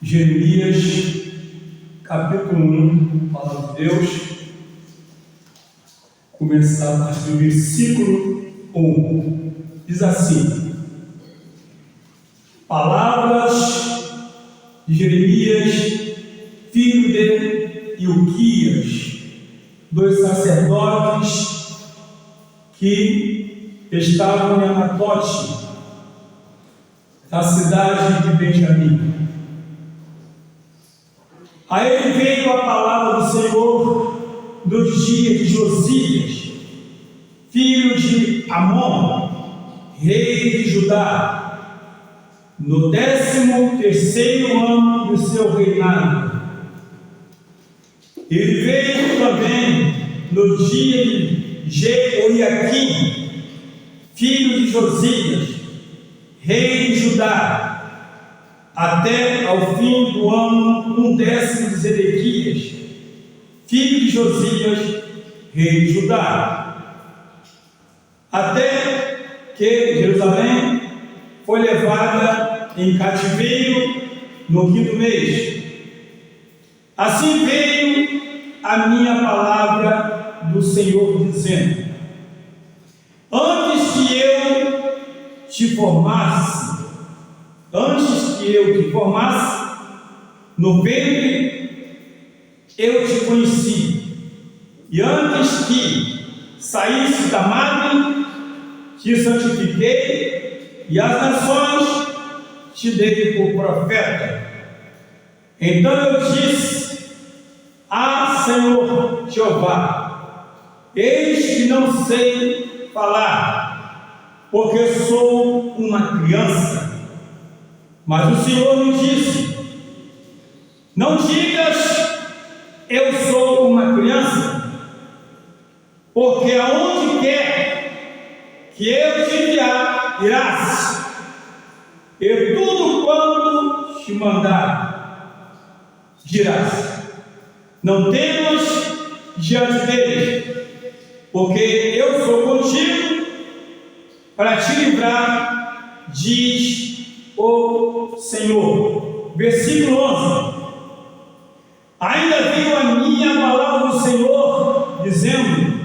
Jeremias, capítulo 1, palavra de Deus, começar a partir do versículo 1. Diz assim: palavras de Jeremias, filho de Ilquias, dos sacerdotes que estavam em Anatote, na cidade de Benjamim. A ele veio a palavra do Senhor nos dias de Josias, filho de Amon, rei de Judá, no 13º ano do seu reinado. Ele veio também no dia de Jeoiaquim, filho de Josias, rei de Judá, até ao fim do ano 10º de Zedequias, filho de Josias, rei de Judá, até que Jerusalém foi levada em cativeiro no 5º mês. Assim veio a minha palavra do Senhor, dizendo: antes que eu te formasse no ventre, eu te conheci, e antes que saísse da madre, te santifiquei, e as nações te dei por profeta. Então eu disse: ah, Senhor Jeová, eis que não sei falar, porque sou uma criança. Mas o Senhor me disse: não digas, eu sou uma criança, porque aonde quer que eu te enviar, irás, e tudo quanto te mandar, dirás. Não temas diante dele, porque eu sou contigo para te livrar, diz o Senhor. Versículo 11: ainda veio a minha palavra do Senhor, dizendo: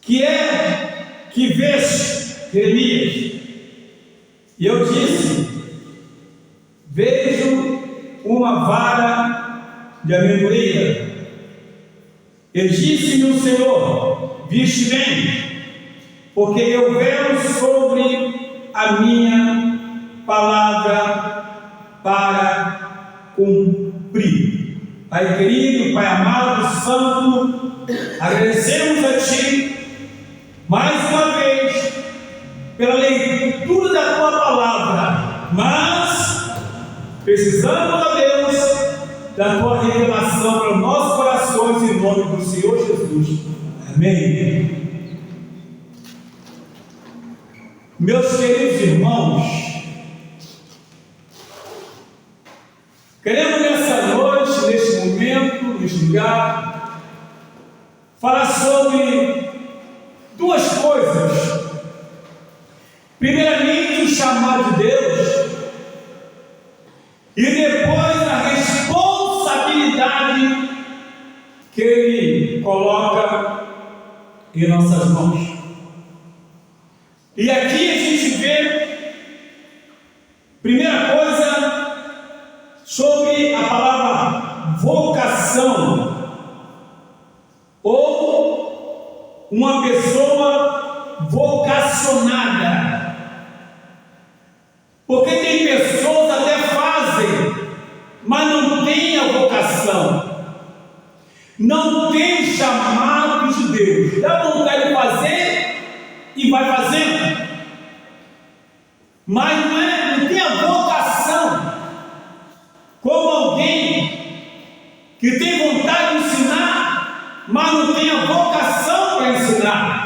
que é que vês, Jeremias? E eu disse: vejo uma vara de amendoeira. E disse-me o Senhor: viste bem, porque eu velo sobre a minha palavra para cumprir. Pai querido, Pai amado, santo, agradecemos a Ti mais uma vez pela leitura da Tua palavra, mas precisamos, ó Deus, da Tua revelação para os nossos corações, em nome do Senhor Jesus. Amém. Meus queridos irmãos, queremos nessa noite, neste momento, neste lugar, falar sobre duas coisas. Primeiramente, o chamado de Deus, e depois a responsabilidade que Ele coloca em nossas mãos. E aqui a gente vê, primeira coisa, sobre a palavra vocação, ou uma pessoa vocacionada. Porque tem pessoas até fazem, mas não têm a vocação, não tem chamado de Deus, dá vontade de fazer e vai fazendo, mas não tem a vocação, como alguém que tem vontade de ensinar, mas não tem a vocação para ensinar,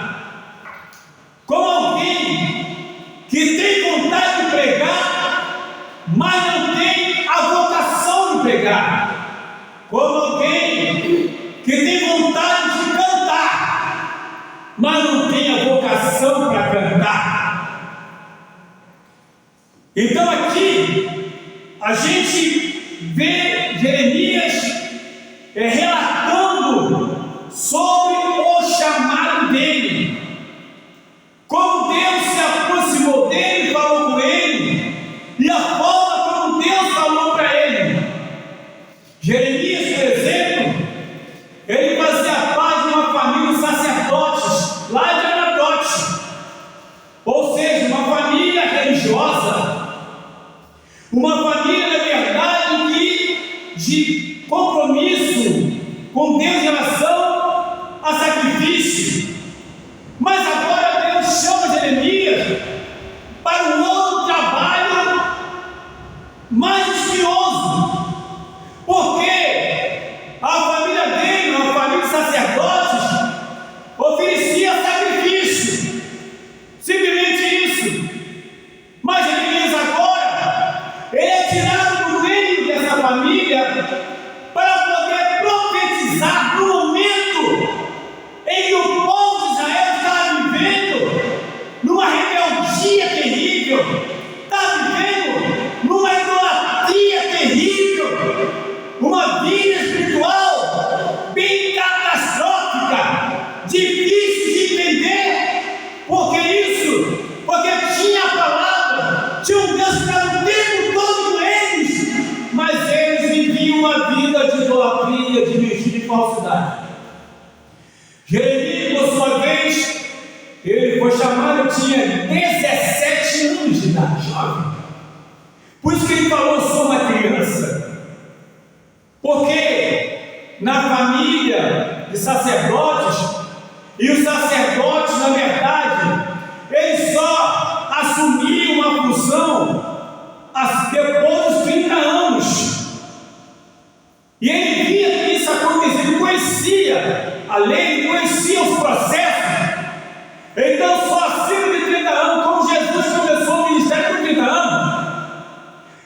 como alguém que tem vontade de pregar, mas não tem a vocação de pregar, como alguém que tem vontade de cantar, mas não tem a vocação para cantar. Então aqui a gente vê Jeremias relatando sobre o chamado dele, como Deus se aproximou dele e falou com ele, e a forma como Deus falou para ele. Jeremias, por exemplo, ele fazia parte de uma família de sacerdotes lá de Anatote, ou seja, uma família religiosa, uma família, na verdade, de compromisso com Deus em relação a sacrifício. Mas agora Deus chama Jeremias para um outro trabalho mais espinhoso, porque a família dele, uma família de sacerdotes, oferecia sacrifício, simplesmente isso. Mas Jeremias agora, ele é tirado do meio dessa família para poder profetizar no momento em que o povo de Israel estava vivendo numa rebeldia terrível, estava vivendo numa idolatria terrível, uma vida espiritual bem catastrófica, difícil de entender. Porque tinha a palavra, tinha um Deus que estava o tempo todo com eles, mas eles viviam uma vida de idolatria, de mentira e falsidade. Jeremias, por sua vez, ele foi chamado, tinha 17 anos de idade, jovem. Por isso que ele falou: eu sou uma criança. Porque na família de sacerdotes, e os sacerdotes, na verdade, eles só assumiam uma função depois dos 30 anos. E ele via que isso acontecia, ele conhecia a lei, conhecia os processos. Então, só acima de 30 anos, como Jesus começou o ministério com 30 anos,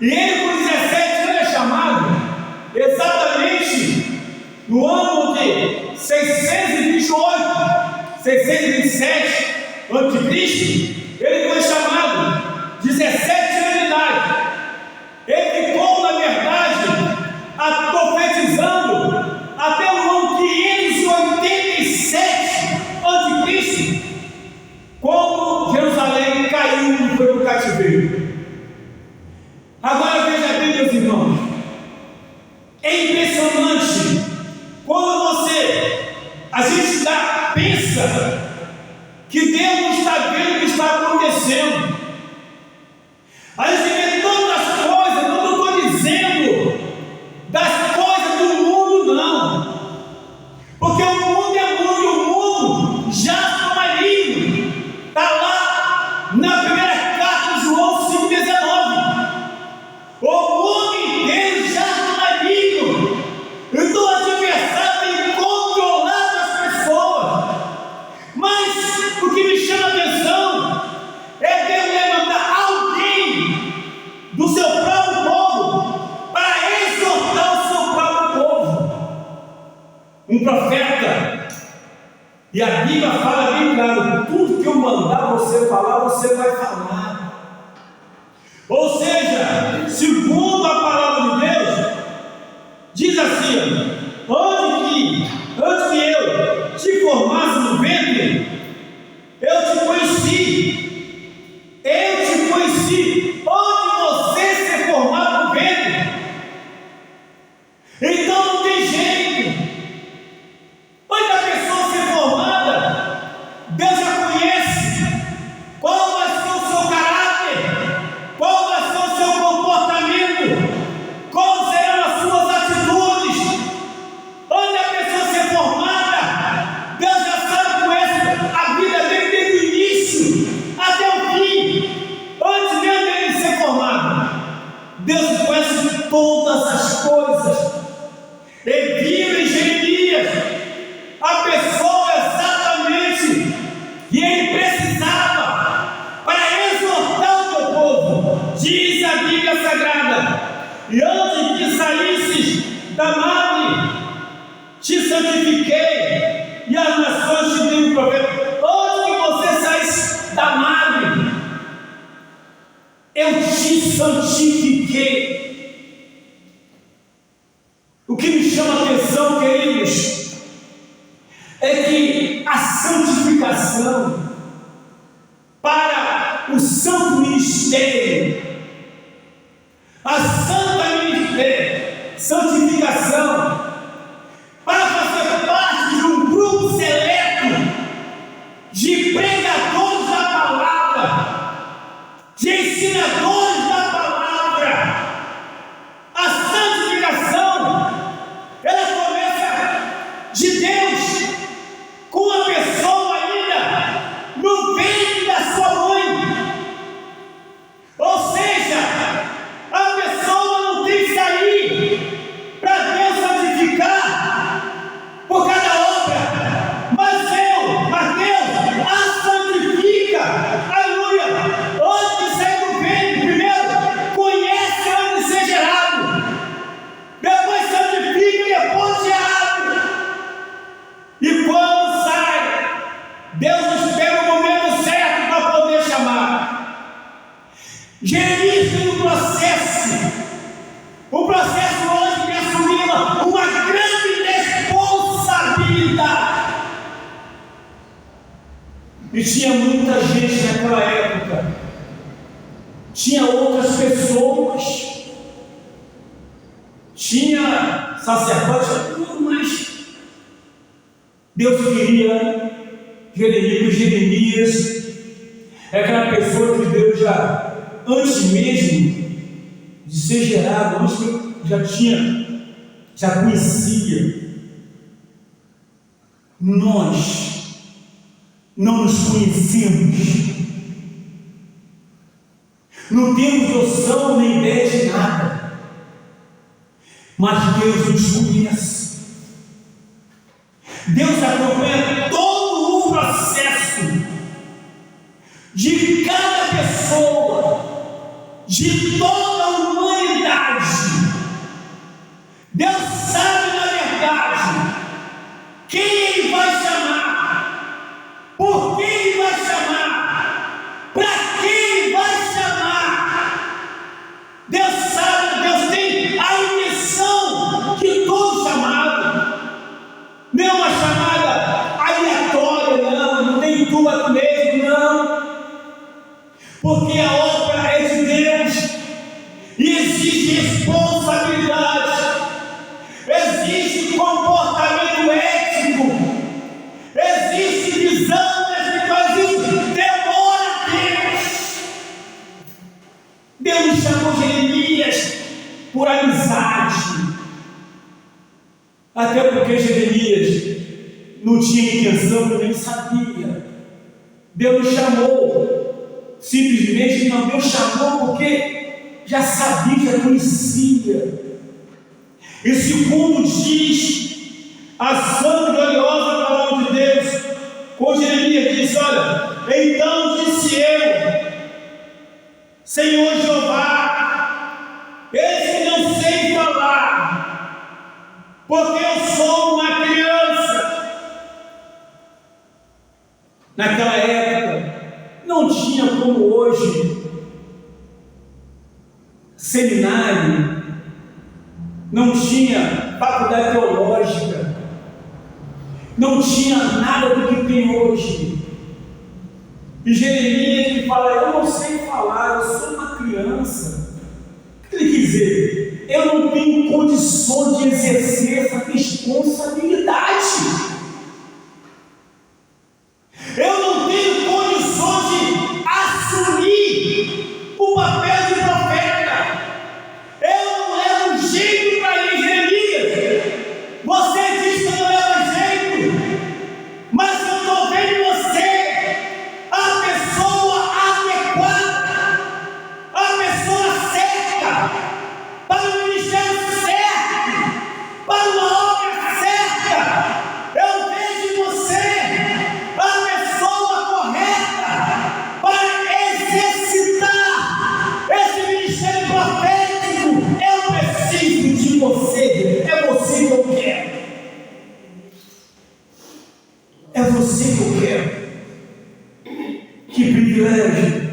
e ele com 17 anos é chamado exatamente no ano de 628, 627 a.C., ele foi chamado 17 anos de idade. Ele ficou, na verdade, profetizando até o ano 587 a.C., quando Jerusalém caiu e foi para o cativeiro. Agora veja bem, meus irmãos, é impressionante quando a gente pensa que Deus não está vendo o que está acontecendo. A gente vê tantas coisas, não estou dizendo das coisas do mundo, não, porque o mundo é mundo, e o mundo já está maligno. Está lá na primeira carta de João 5,19. O mundo inteiro já está maligno. Então o adversário tem controlado as pessoas. Mas o que me chama a atenção é Deus levantar alguém do seu próprio povo para exortar o seu próprio povo. Um profeta. E a Bíblia fala bem claro: tudo que eu mandar você falar, você vai falar. Ou seja, segundo a palavra de Deus, diz assim: antes que eu te formasse no ventre, eu te conheci. Onde você se formar no ventre. Então não tem jeito. Onde a pessoa ser formada, Deus já conhece qual vai ser o seu caráter, qual vai ser o seu comportamento, quais serão as suas atitudes. Onde a pessoa ser formada, Deus já sabe, conhece a vida dele desde o início até o fim. Antes mesmo dele ser formado, Deus conhece todas as coisas. Ele viu em Jeremias a pessoa exatamente que ele precisava para exortar o seu povo. Diz a Bíblia Sagrada: e antes que saísses da madre, te santifiquei, e as nações te dei um profeta. Antes que você saísse da madre, eu te santifiquei. o santo ministério, a santa ministério, santificação, para fazer parte de um grupo seleto de pregadores da palavra, de ensinadores da palavra. A santificação, ela começa de Deus, com a pessoa ainda no ventre da sua mãe. Ou seja, a pessoa não tem que sair para Deus santificar por cada obra, mas Mateus, a santifica. Aleluia! Antes de sair do ventre, primeiro conhece antes de ser gerado, depois santifica e depois gerado. E quando sai, Deus espera o momento certo para poder chamar. Jeremias tem um processo. O processo hoje de assumir uma grande responsabilidade. E tinha muita gente naquela época. Tinha outras pessoas. Tinha sacerdotes, tudo mais. Deus queria Jeremias é aquela pessoa que Deus já, antes mesmo de ser gerado, antes que já conhecia. Nós não nos conhecemos, não temos noção nem ideia de nada, mas Deus nos conhece. Deus acompanha todo o processo de cada pessoa, de toda a humanidade. Deus sabe, na verdade, quem Ele vai chamar, por quem Ele vai chamar, para quem Ele vai chamar. Deus sabe, Deus tem a intenção de todo chamado. Não é uma chamada aleatória, não tem tudo aqui mesmo, não. Porque a obra é de Deus e exige responsabilidade, existe comportamento ético, existe visão espiritual, existe temor a Deus. Deus chamou Jeremias por amizade. Até porque Jeremias não tinha intenção, nem sabia. Deus chamou, simplesmente não, Deus chamou porque já sabia, já conhecia. E segundo diz a santa e gloriosa palavra de Deus, com Jeremias disse: olha, então disse eu, Senhor Jeová, eis que não sei falar, porque eu sou uma criança. Naquela época não tinha como hoje seminário, não tinha faculdade teológica, não tinha nada do que tem hoje. E Jeremias ele fala: eu não sei falar, eu sou uma criança. O que ele quer dizer? Eu não tenho condições de exercer essa responsabilidade. Eu não tenho condições de assumir o papel de profeta. Eu não levo jeito para ir, Jeremias. Você diz que não leva jeito, mas eu estou vendo em você a pessoa adequada, a pessoa certa, para o ministério certo, para uma obra certa. Eu vejo em você a pessoa correta para exercitar esse ministério profético. Eu preciso de você, é você que eu quero. É você que eu quero. Que privilégio,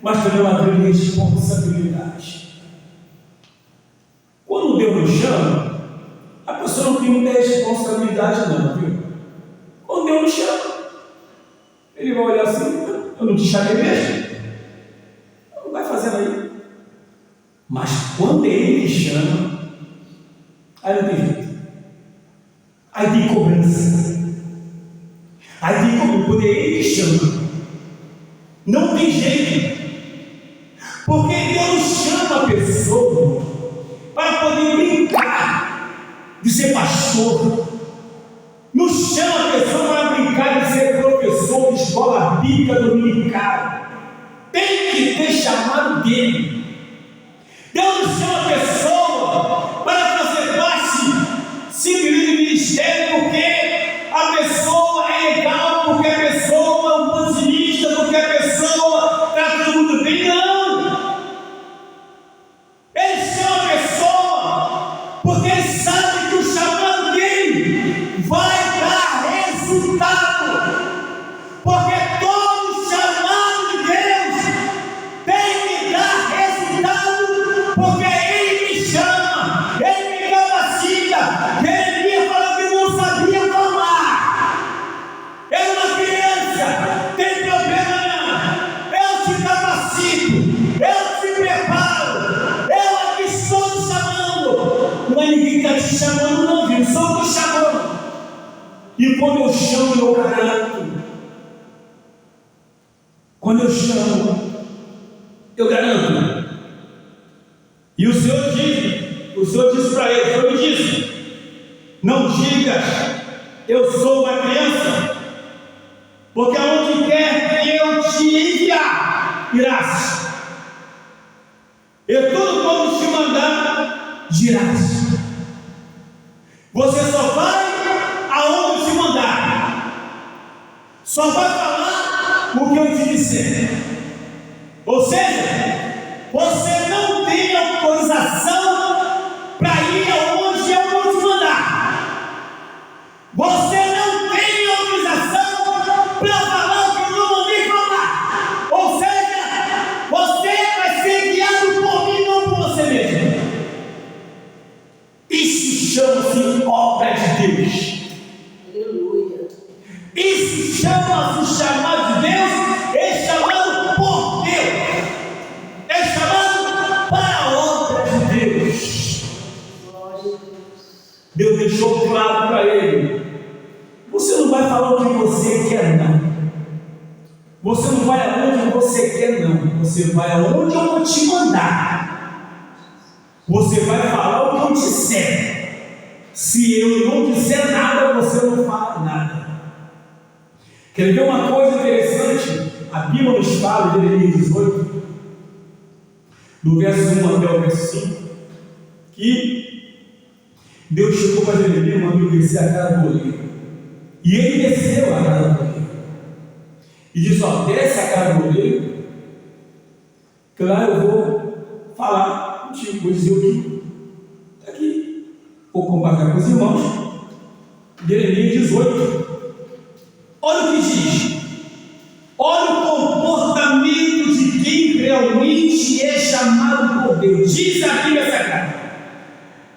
mas também uma grande responsabilidade. Quando Deus nos chama, a pessoa não tem muita responsabilidade não, viu? Quando Deus nos chama, Ele vai olhar assim: eu não te chamei mesmo? Mas quando ele me chama, aí não tem jeito. Aí tem cobrança. Aí tem cobrança. Quando ele me chama, não tem jeito. Porque Deus chama a pessoa para poder brincar de ser pastor. Não chama a pessoa para brincar de ser professor de escola bíblica dominical. Tem que ter chamado dele. Deus não chama a pessoa para fazer parte simplesmente do ministério porque a pessoa é legal, porque a pessoa é um positivista, porque a pessoa está todo mundo bem. Não! Ele chama a pessoa porque ele sabe que o chamado dele vai dar resultado. Porque todo chamado de Deus tem que dar resultado, porque ele me chama, ele me capacita. Jeremias falou que não sabia falar. É uma criança, tem problema, eu te capacito, eu te preparo, eu aqui estou te chamando. Não é ninguém que está te chamando, não, viu? Só estou chamando. E quando eu chamo, eu garanto. Quando eu chamo, eu garanto. E o Senhor disse para ele, o Senhor me disse: não digas, eu sou uma criança, porque aonde quer que eu te enviar, irás. E tudo quando te mandar, dirás. Você só vai aonde eu te mandar. Só vai falar o que eu te disser. Ou seja, você não tem autorização para ir aonde eu vou te mandar. Você não tem autorização para falar o que eu não mandei falar. Ou seja, você vai ser guiado por mim, não por você mesmo. Isso chama-se obra de Deus. Aleluia. Isso chama-se chamado de Deus. É chamado por Deus. É chamado para a obra de Deus. Glória a Deus. Deus deixou claro para ele: você não vai falar o que você quer, não. Você não vai aonde você quer, não. Você vai aonde eu vou te mandar. Você vai falar o que eu disser. Se eu não disser nada, você não fala nada. Quer ver uma coisa interessante? A Bíblia nos fala, em Jeremias 18, do verso 1 até o verso 5, que Deus chegou para Jeremias, mandou descer a cara do oleiro. E ele desceu a cara do oleiro. E disse: ó, desce a cara do oleiro, que lá eu vou falar contigo, vou dizer o que está aqui. Vou compartilhar com os irmãos. Jeremias 18. Olha o que diz. Olha o comportamento de quem realmente é chamado por Deus. Diz aqui nessa carta: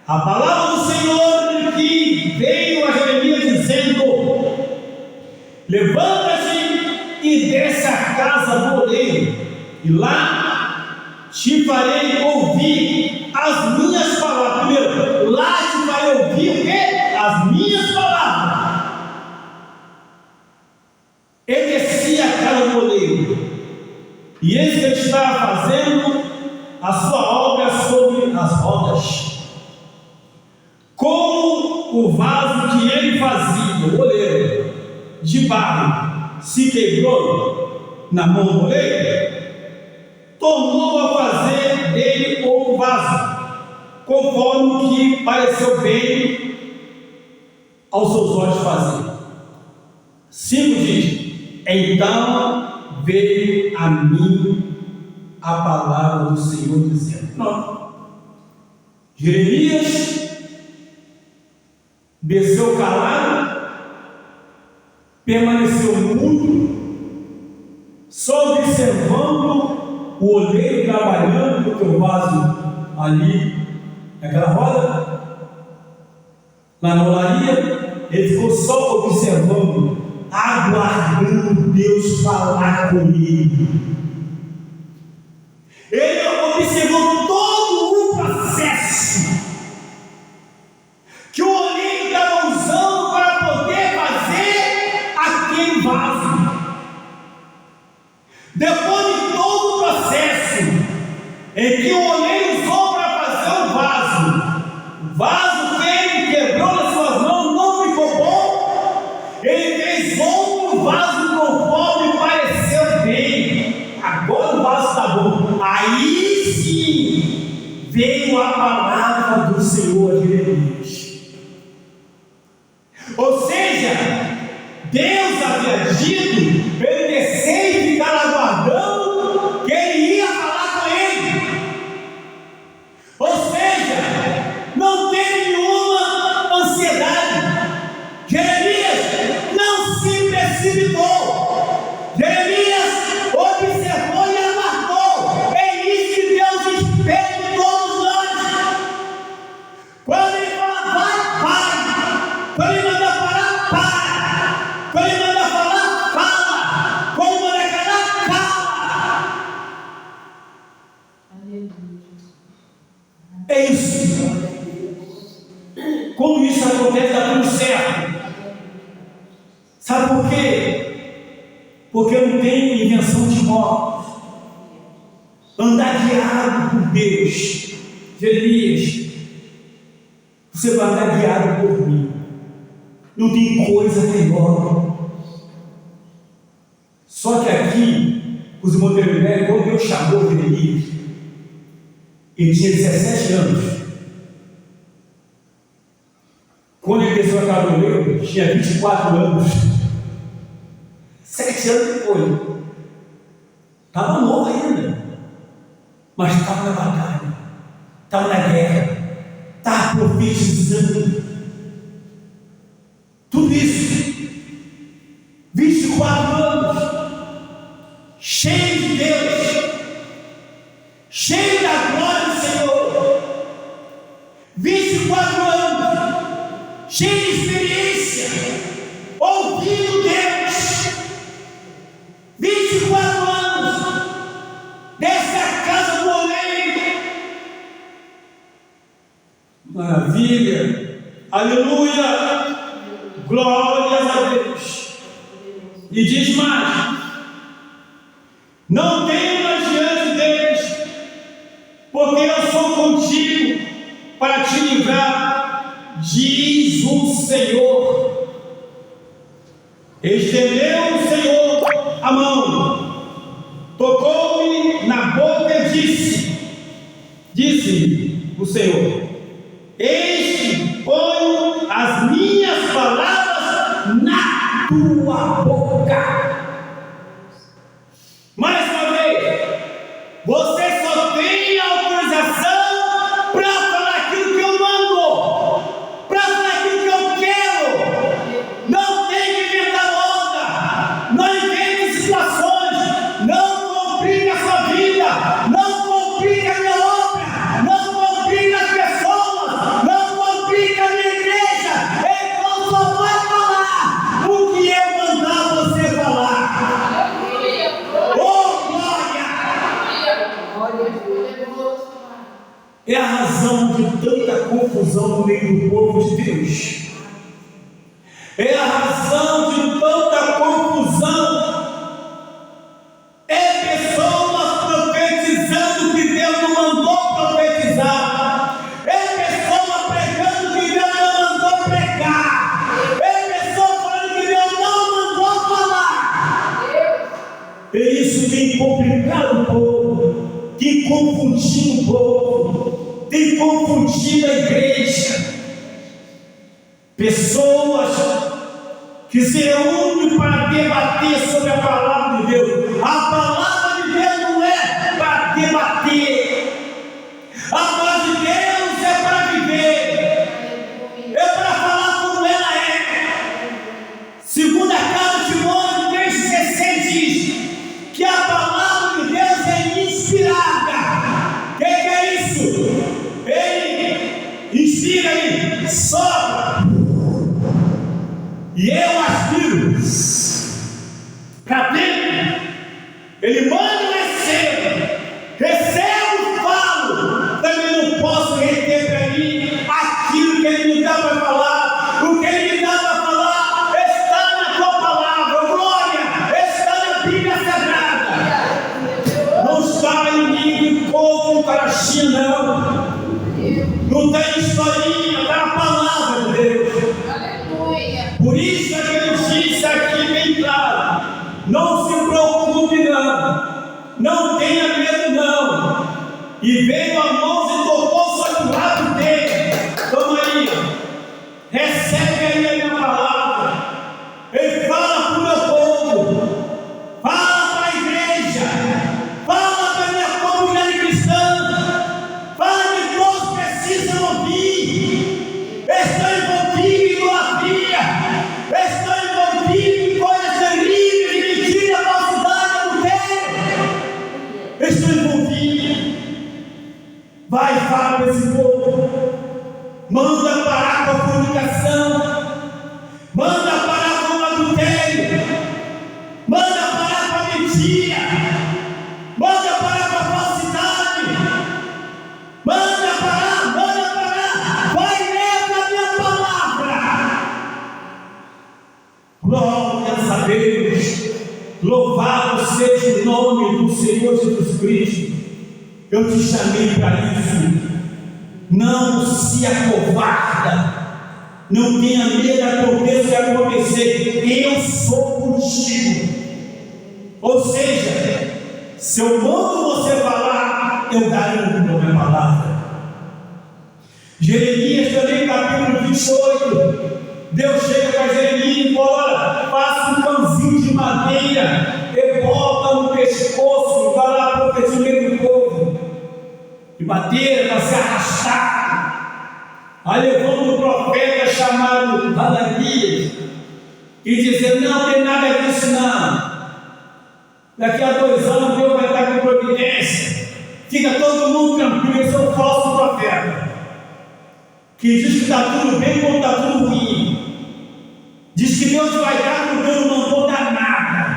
a palavra do Senhor que veio a Jeremias dizendo: levanta-te e desce a casa do oleiro, e lá te farei ouvir as minhas palavras. Primeiro, lá te farei ouvir o quê? As minhas palavras. Ele descia a cara do oleiro, e eis que ele estava fazendo a sua obra sobre as rodas. Como o vaso que ele fazia, o oleiro, de barro, se quebrou na mão do oleiro, tornou a fazer dele outro vaso, conforme o que pareceu bem aos seus olhos fazer. 5 diz: então veio a mim a palavra do Senhor dizendo. Pronto. Jeremias desceu calado, permaneceu mudo, só observando o oleiro trabalhando, porque o vaso ali, naquela roda, lá na olaria, ele ficou só observando, aguardando Deus falar com ele. Ele observou todo Depois de todo o processo em que o oleiro usou para fazer o vaso feio, quebrou nas suas mãos, não ficou bom, ele fez outro vaso conforme pareceu bem. Agora o vaso está bom. Aí sim veio a palavra do Senhor a Jeremias. Ou seja, Deus havia dito para ele descer e ficar aguardando que ele ia falar com ele. Ou seja, não teve nenhuma ansiedade. Jeremias não se precipitou. Jeremias observou e aguardou. É isso que Deus espera de todos nós. Quando ele fala, vai, vai. Quando ele manda parar, para. Quando ele manda falar, fala. Quando ele manda calar, cala. É isso. Quando isso acontece, dá tudo certo. Sabe por quê? Porque não tem invenção de mortos. Andar guiado por Deus. Jeremias, você vai andar guiado por mim. Não tem coisa melhor. Só que aqui, os irmãos terem quando Deus chamou Jeremias, ele tinha 17 anos. Quando ele desceu a casa do meu, tinha 24 anos. 7 anos depois. Estava novo ainda. Mas estava na batalha. Estava na guerra. Estava profetizando. Tudo isso. 24 anos. Cheio de Deus. Cheio da glória do Senhor. 24 anos. Cheio de experiência. Ouvindo Deus. 24 anos. Desce a casa do oleiro. Maravilha. Aleluia. Glórias a Deus. E diz mais: não temas diante deles, porque eu sou contigo para te livrar, diz o Senhor. Estendeu o Senhor a mão, tocou-me na boca e disse o Senhor: eis que ponho as minhas palavras na tua boca. Mais uma vez, você só tem autorização para falar aquilo que eu mando, para falar aquilo que eu quero. Não tem que inventar onda, não invente situações, não complique a sua vida, não complique a minha obra, não complique as pessoas, não complique a minha igreja. Então só vai falar o que eu mandar você falar. Oh, glória! É a razão de tanta confusão no meio do povo de Deus. É a razão de tanta confusão. É pessoas profetizando que Deus não mandou profetizar. É pessoa pregando que Deus não mandou pregar. É pessoa falando que Deus não mandou falar. E isso tem complicado o povo, tem confundido o povo, tem confundido a igreja. Pessoas que se reúnem para debater sobre a palavra de Deus. A palavra de Deus não é para debater. A palavra de Deus é para viver. É para falar como ela é. Segunda carta de Timóteo 3,16 diz que a palavra de Deus é inspirada. O que é isso? Ele inspira, ele sopra. E eu aspiro para dentro. Ele manda e recebo, falo. Também não posso reter para mim aquilo que ele me dá para falar. O que ele me dá para falar está na tua palavra. Glória, está na Bíblia Sagrada. Não tem historinha, está na palavra de Deus. Aleluia. Por isso é que ele disse aqui bem claro: não se preocupe não. Não tenha medo não. E veio a mão e tocou sobre o lado dele. Toma aí, recebe aí a minha palavra. Ele fala para o meu povo, fala para a igreja, fala para a minha comunidade cristã, fala que todos precisam ouvir. Estão envolvidos em idolatria, estão envolvidos em coisas terríveis, mentira, falsidade, adultério. Estou envolvido. Vai, fala para esse povo. Manda parar com a fornicação. Manda parar com o adultério. Manda parar com a mentira. Manda parar com a falsidade. Manda parar, manda parar. Vai ler a minha palavra. Glórias a Deus. Louvado seja o nome do Senhor Jesus Cristo. Eu te chamei para isso. Não se acovarda. Não tenha medo, aconteça o que acontecer. Eu sou contigo. Ou seja, se eu mando você falar, eu garanto a minha palavra. Jeremias também, capítulo 28. Deus chega para Jeremias e fala: faça um cãozinho de madeira e bota no pescoço e vai lá profetizar no meio do povo. De madeira para se arrastar. Aí levando um profeta chamado Ananias e dizendo: não tem nada disso não. Daqui a 2 anos Deus vai estar com providência. Fica todo mundo tranquilo. Esse é um falso profeta que diz que está tudo bem quando está tudo ruim. Diz que Deus vai dar quando Deus não mandou dar nada.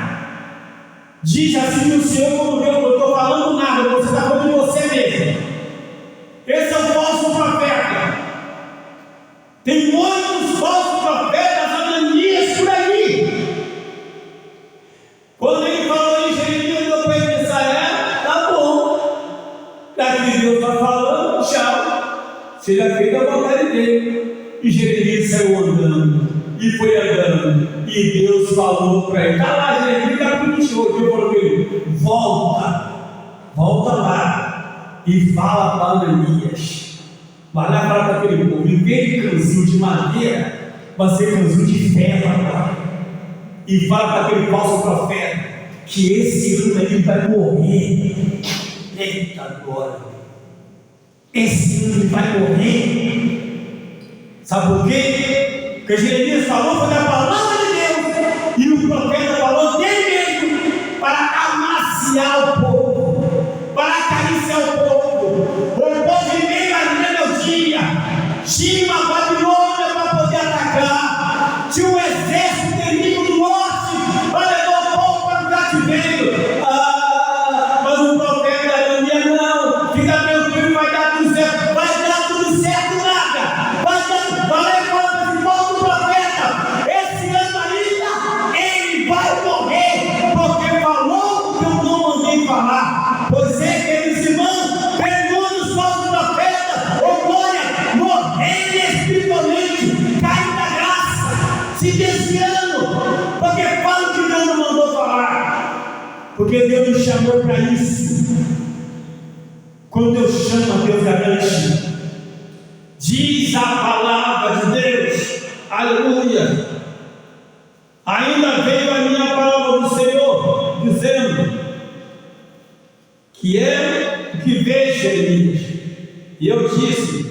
Diz assim o Senhor, quando Deus não estou falando nada, você está falando de você mesmo. Esse é o falso profeta. Tem muitos falsos profetas, Ananias por aí. Quando ele falou em Jeremias, deu para ele pensar: tá bom. Daqui Deus está falando, tchau. Seja feita a vontade dele. E Jeremias saiu andando. E foi andando. E Deus falou para ele. Está lá, Jeremias, capítulo 28. Deus falou para ele: volta lá. E fala para Ananias. Vai lá falar para aquele povo: em vez de cãozinho de madeira, vai ser cãozinho de ferro agora. E fala para aquele falso profeta que esse ano ele vai morrer. Eita agora! Esse ano ele vai morrer. Sabe por quê? Porque Jeremias falou, foi da palavra de Deus. E o profeta falou dele mesmo, para amaciar o povo, para acariciar o povo. O povo em meio à rebeldia tinha uma Babilônia para poder atacar. Tinha um exército terrível do norte para levar o povo para o cativeiro. Mas o profeta Ananias: não, fica tranquilo, vai dar tudo certo. Vai dar tudo certo nada. Vai levar esse povo do profeta. Esse ano ainda ele vai morrer, porque falou o que eu não mandei falar. Pois é, queridos irmãos, perdoa os falsos profetas, ou glória, morrendo espiritualmente, caindo da graça, se desviando, porque fala o que Deus não mandou falar. Porque Deus nos chamou para isso. Quando Deus chama, Deus garante. Diz a palavra de Deus, aleluia. Ainda veio a minha palavra do Senhor, dizendo: que é o que vejo, Jeremias. E eu disse: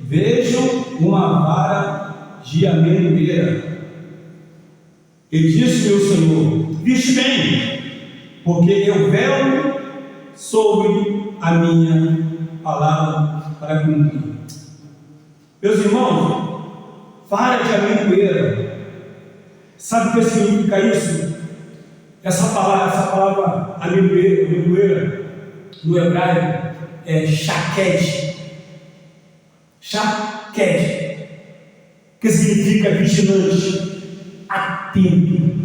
vejo uma vara de amendoeira. E disse-me o Senhor: viste bem, porque eu velo sobre a minha palavra para cumprir. Meus irmãos, vara de amendoeira, sabe o que significa isso? Essa palavra amendoeira, no hebraico, é shaqued. Shaqued, que significa vigilante, atento,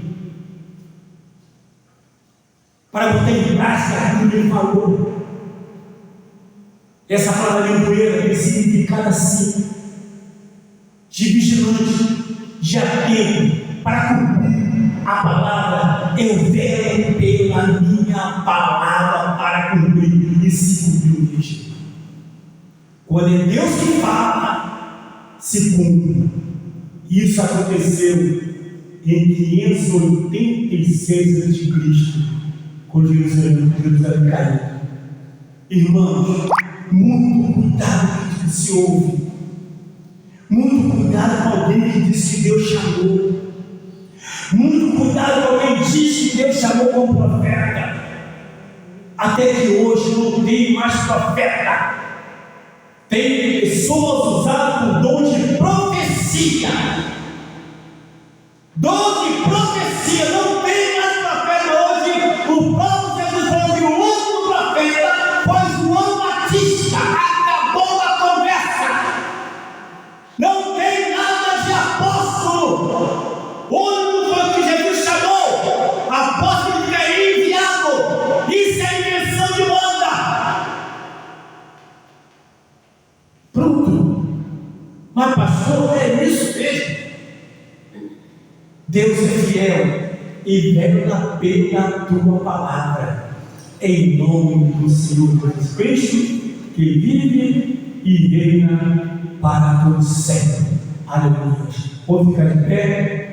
para botar em prática aquilo que ele falou. Essa palavra limoeira tem significado assim, de vigilante, de atento, para cumprir a palavra. Eu velo pela minha palavra para cumprir, e se cumpriu mesmo. Quando é Deus que fala, se cumpre. Isso aconteceu em 586 a.C., quando Jerusalém caiu. Irmãos, muito cuidado com o que se ouve. Muito cuidado com alguém que diz que Deus chamou. Muito cuidado com alguém que diz que Deus chamou como profeta. Até que hoje não tem mais profeta. Tem pessoas usadas com dom de profecia. Dom de profecia. Não tem mais profeta hoje. O próprio Jesus falou que o último profeta foi João Batista. Acabou a conversa. Não tem nada de apóstolo. O único foi que Jesus chamou. Apóstolo que é enviado. Isso é invenção de moda. Pronto. Mas pastor, é isso mesmo. Deus é fiel e vela pela tua palavra. Em nome do Senhor Jesus Cristo, que vive e reina para todo sempre. Aleluia. Vou ficar de pé.